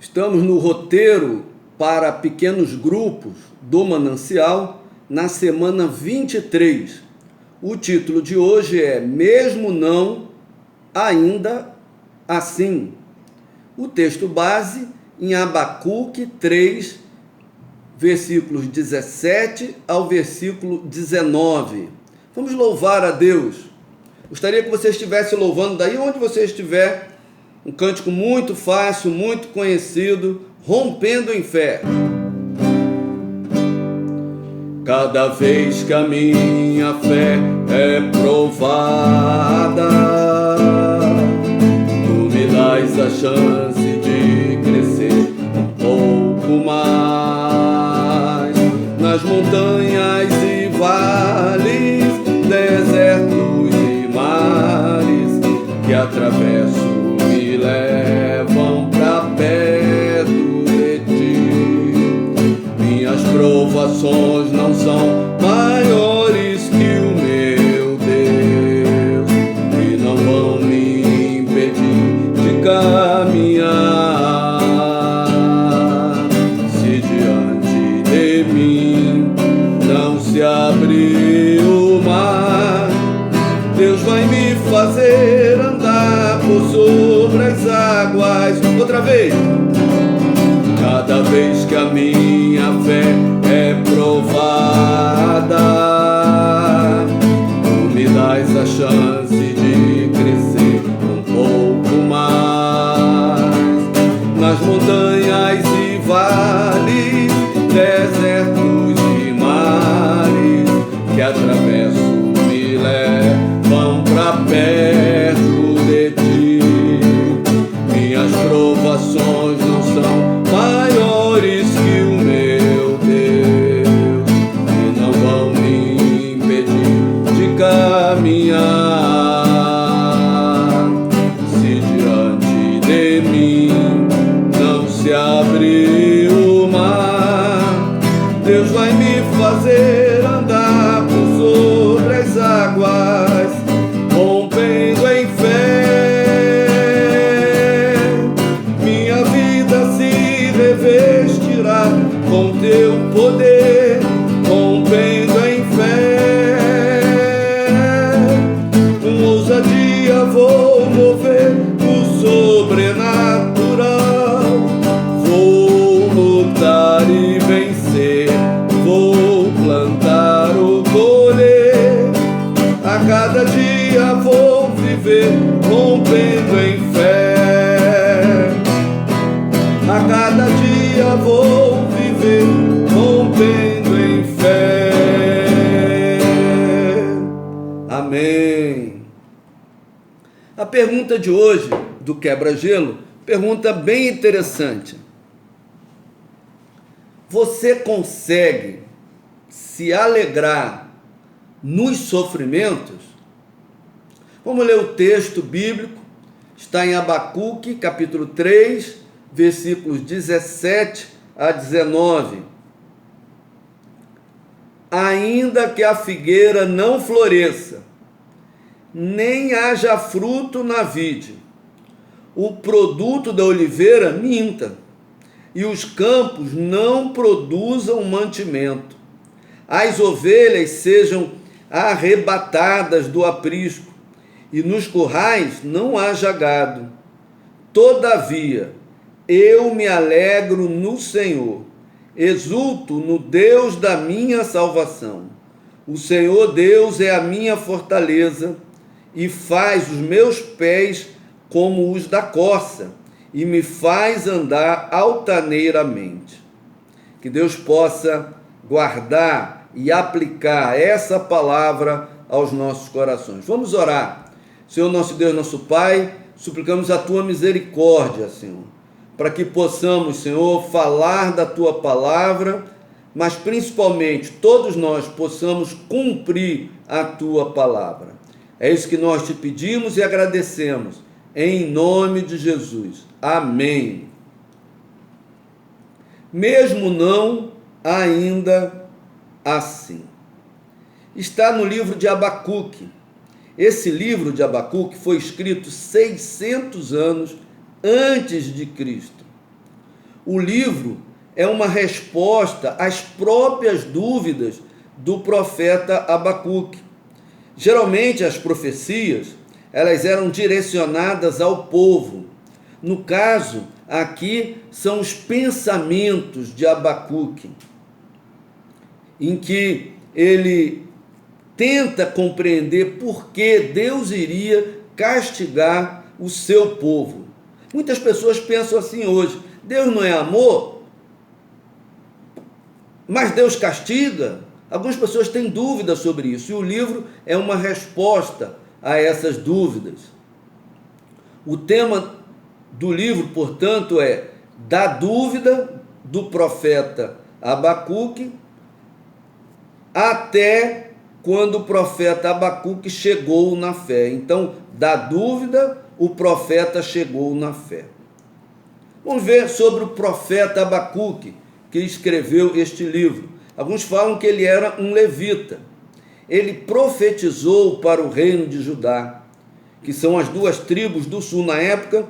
Estamos no roteiro para pequenos grupos do Manancial na semana 23. O título de hoje é Mesmo Não, Ainda Assim. O texto base em Abacuque 3, versículos 17 ao versículo 19. Vamos louvar a Deus. Gostaria que você estivesse louvando daí onde você estiver, um cântico muito fácil, muito conhecido, Rompendo em Fé. Cada vez que a minha fé é provada, tu me dás a chance de crescer um pouco mais. Nas montanhas e vales, desertos e mares que atravesso me levam pra perto de ti. Minhas provações não são maiores que o meu Deus e não vão me impedir de caminhar. Se diante de mim não se abrir o mar, Deus vai me fazer andar por sobre as águas. Outra vez. Cada vez que a minha fé é provada, tu me dás a chance de crescer um pouco mais. Nas montanhas e vales, desertos e mares que atravesso me levam pra perto de ti. Minhas provações não são maiores que o meu Deus e não vão me impedir de caminhar. Se diante de mim não se abrir o mar, Deus vai me fazer andar por sobre as águas, rompendo em fé. Minha vida se revestirá com teu poder, rompendo em fé. Com ousadia vou mover o sobrenatural, vou lutar e vencer, vou plantar ou colher. A cada dia vou viver rompendo em fé. A cada dia vou viver rompendo em fé. Amém. A pergunta de hoje, do quebra-gelo, pergunta bem interessante. Você consegue se alegrar nos sofrimentos? Vamos ler o texto bíblico, está em Abacuque, capítulo 3, versículos 17 a 19. Ainda que a figueira não floresça, nem haja fruto na vide, o produto da oliveira minta, e os campos não produzam mantimento, as ovelhas sejam arrebatadas do aprisco, e nos currais não haja gado. Todavia, eu me alegro no Senhor, exulto no Deus da minha salvação. O Senhor Deus é a minha fortaleza e faz os meus pés como os da corça e me faz andar altaneiramente. Que Deus possa guardar e aplicar essa palavra aos nossos corações. Vamos orar. Senhor nosso Deus, nosso Pai, suplicamos a Tua misericórdia, Senhor, para que possamos, Senhor, falar da Tua palavra, mas principalmente todos nós possamos cumprir a Tua palavra. É isso que nós te pedimos e agradecemos, em nome de Jesus. Amém. Mesmo não, ainda assim. Está no livro de Abacuque. Esse livro de Abacuque foi escrito 600 anos antes de Cristo. o livro é uma resposta às próprias dúvidas do profeta Abacuque. Geralmente as profecias, elas eram direcionadas ao povo. No caso, aqui são os pensamentos de Abacuque, em que ele tenta compreender por que Deus iria castigar o seu povo. Muitas pessoas pensam assim hoje: Deus não é amor, mas Deus castiga? Algumas pessoas têm dúvidas sobre isso, e o livro é uma resposta a essas dúvidas. O tema do livro, portanto, é da dúvida do profeta Abacuque até quando o profeta Abacuque chegou na fé. Então, da dúvida, o profeta chegou na fé. Vamos ver sobre o profeta Abacuque, que escreveu este livro. Alguns falam que ele era um levita. Ele profetizou para o reino de Judá, que são as duas tribos do sul. Na época,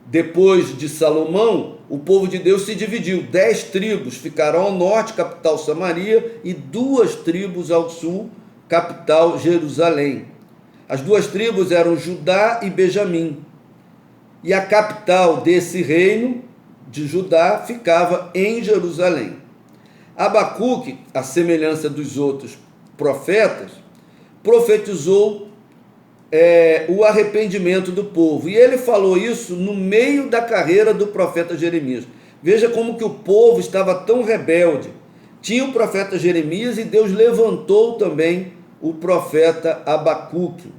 depois de Salomão, o povo de Deus se dividiu. 10 tribos ficaram ao norte, capital Samaria, e 2 tribos ao sul, capital Jerusalém. As 2 tribos eram Judá e Benjamim. E a capital desse reino de Judá ficava em Jerusalém. Abacuque, à semelhança dos outros profetas, profetizou o arrependimento do povo. E ele falou isso no meio da carreira do profeta Jeremias. Veja como que o povo estava tão rebelde. Tinha o profeta Jeremias e Deus levantou também o profeta Abacuque.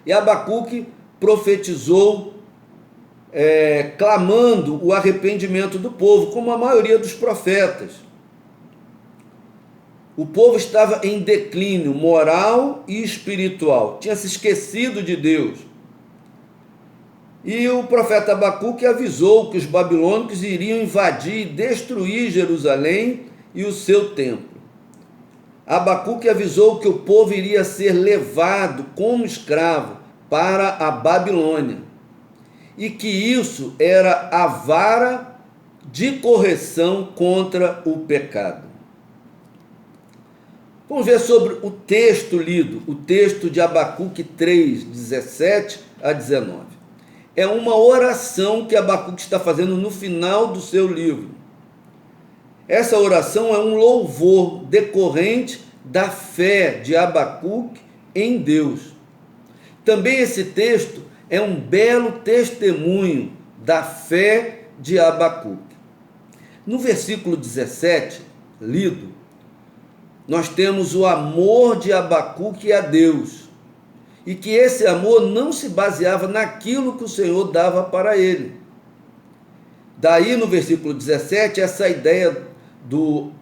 E Abacuque profetizou clamando o arrependimento do povo, como a maioria dos profetas. O povo estava em declínio moral e espiritual, tinha se esquecido de Deus. E o profeta Abacuque avisou que os babilônicos iriam invadir e destruir Jerusalém e o seu templo. Abacuque avisou que o povo iria ser levado como escravo para a Babilônia, e que isso era a vara de correção contra o pecado. Vamos ver sobre o texto lido, o texto de Abacuque 3, 17 a 19. É uma oração que Abacuque está fazendo no final do seu livro. Essa oração é um louvor decorrente da fé de Abacuque em Deus. Também esse texto é um belo testemunho da fé de Abacuque. No versículo 17, lido, nós temos o amor de Abacuque a Deus, e que esse amor não se baseava naquilo que o Senhor dava para ele. Daí no versículo 17, essa ideia do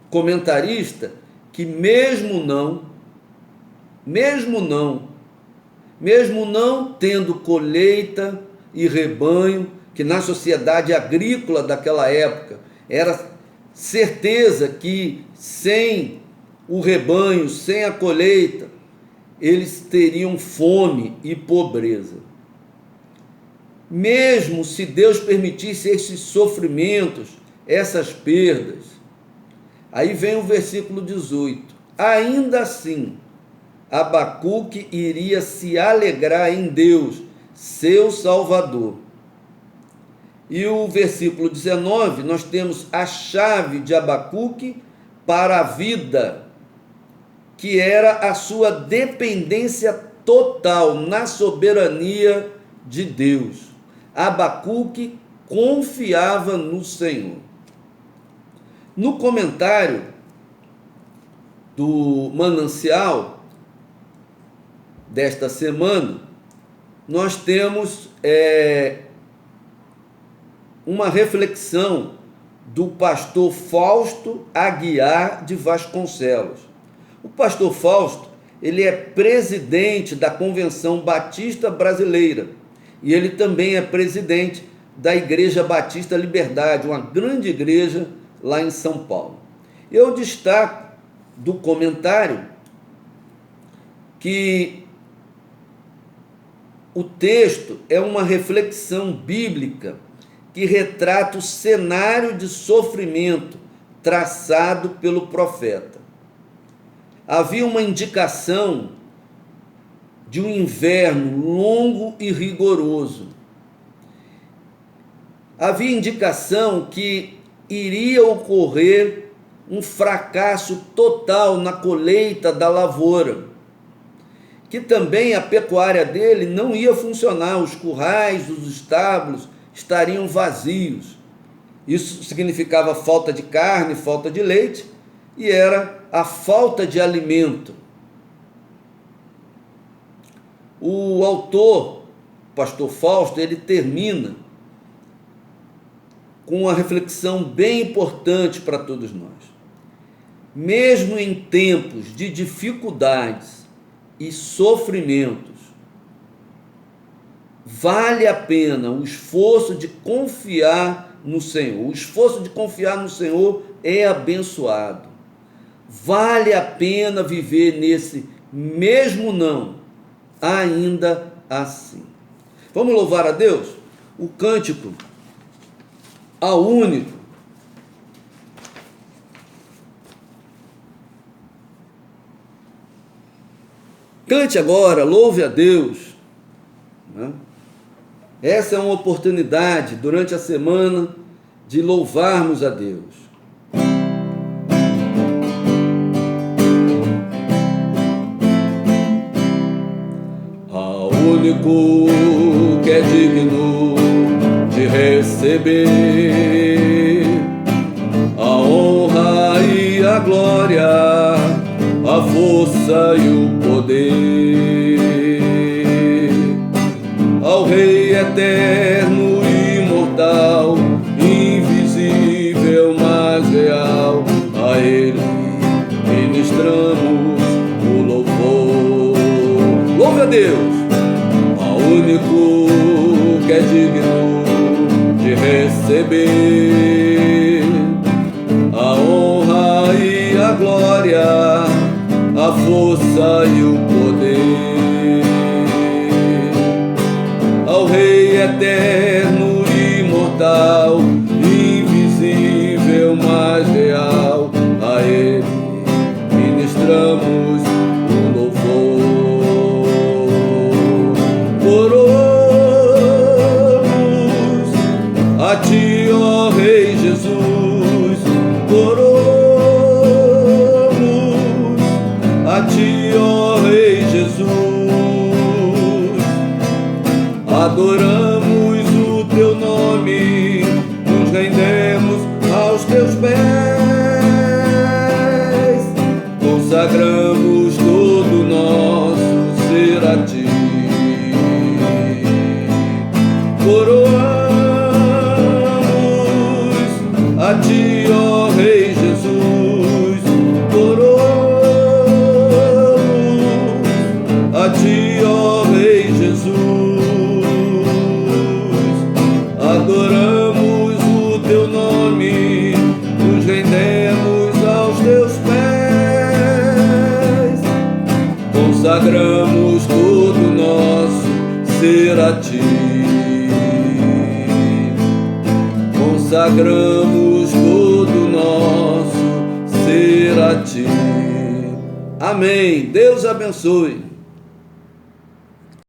comentarista, que mesmo não tendo colheita e rebanho, que na sociedade agrícola daquela época era certeza que sem o rebanho, sem a colheita, eles teriam fome e pobreza. Mesmo se Deus permitisse esses sofrimentos, essas perdas, aí vem o versículo 18, ainda assim, Abacuque iria se alegrar em Deus, seu Salvador. E o versículo 19, nós temos a chave de Abacuque para a vida, que era a sua dependência total na soberania de Deus. Abacuque confiava no Senhor. No comentário do Manancial desta semana, nós temos uma reflexão do pastor Fausto Aguiar de Vasconcelos. O pastor Fausto, ele é presidente da Convenção Batista Brasileira e ele também é presidente da Igreja Batista Liberdade, uma grande igreja lá em São Paulo. Eu destaco do comentário que o texto é uma reflexão bíblica que retrata o cenário de sofrimento traçado pelo profeta. Havia uma indicação de um inverno longo e rigoroso. Havia indicação que iria ocorrer um fracasso total na colheita da lavoura, que também a pecuária dele não ia funcionar, os currais, os estábulos estariam vazios. Isso significava falta de carne, falta de leite, e era a falta de alimento. O autor, pastor Fausto, ele termina com uma reflexão bem importante para todos nós. Mesmo em tempos de dificuldades e sofrimentos, vale a pena o esforço de confiar no Senhor. O esforço de confiar no Senhor é abençoado. Vale a pena viver nesse mesmo não, ainda assim. Vamos louvar a Deus? O cântico ao único. Cante agora, louve a Deus. Essa é uma oportunidade durante a semana de louvarmos a Deus. Ao único que é digno de receber a honra e a glória, a força e o poder, ao Rei eterno e imortal, invisível, mas real, a Ele ministramos o louvor. Louve a Deus, ao único que é digno de receber a honra e a glória, a força e o poder, ao Rei eterno e imortal, invisível, mas real, a Ele ministramos o louvor. Oramos a Ti, ó Rei Jesus, oramos a Ti, ó Rei Jesus, adoramos o Teu nome, nos rendemos aos Teus pés, consagramos todo o nosso ser a Ti. Coroamos a Ti, ó Rei Jesus, coroamos a Ti, ó Rei Jesus, adoramos o Teu nome, nos rendemos aos Teus pés, consagramos todo o nosso ser a Ti. Consagramos todo o nosso ser a Ti. Amém. Deus abençoe.